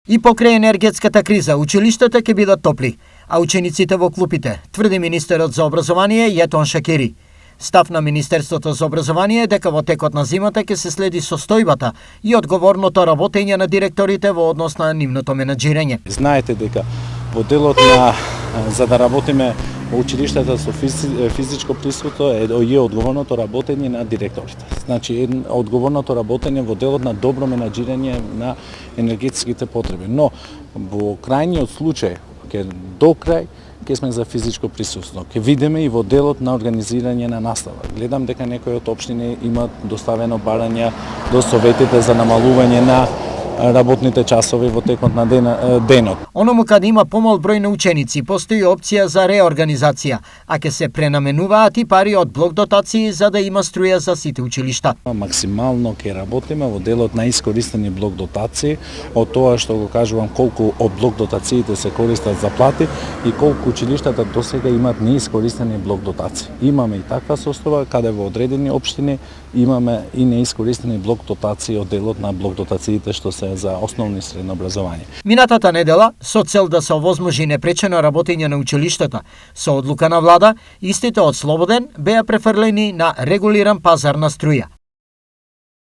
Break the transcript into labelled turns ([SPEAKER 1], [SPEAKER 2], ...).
[SPEAKER 1] И покрај енергетската криза, училиштата ќе бидат топли, а учениците во клупите, тврди министерот за образование Јетон Шакери. Став на Министерството за образование е дека во текот на зимата ќе се следи состојбата и одговорното работење на директорите во однос на нивното менаџирање.
[SPEAKER 2] Знаете дека во делот на за да работиме во училиштата со физичко присуство е одговорното работење на директорите. Значи одговорното работење во делот на добро менаџирање на енергетските потреби. Но во крајниот случај до крај ќе сме за физичко присуство. Ќе видиме и во делот на организирање на настава. Гледам дека некои од општини имаат доставено барања до советите за намалување на работните часови во текот на денот.
[SPEAKER 1] Оному каде има помал број на ученици, постои опција за реорганизација, а ќе се пренаменуваат и пари од блок дотации за да има струја за сите училишта.
[SPEAKER 2] Максимално ќе работиме во делот на искористени блок дотации, од тоа што го кажувам колку од блок дотациите се користат за плати и колку училиштата досега имаат неискористени блок дотации. Имаме и таква состојба каде во одредени општини имаме и неискористени блок дотации од делот на блок дотациите што се за основно и средно образование.
[SPEAKER 1] Минатата недела, со цел да се овозможи непречено работење на училиштата, со одлука на влада, истите од слободен беа префрлени на регулиран пазар на струја.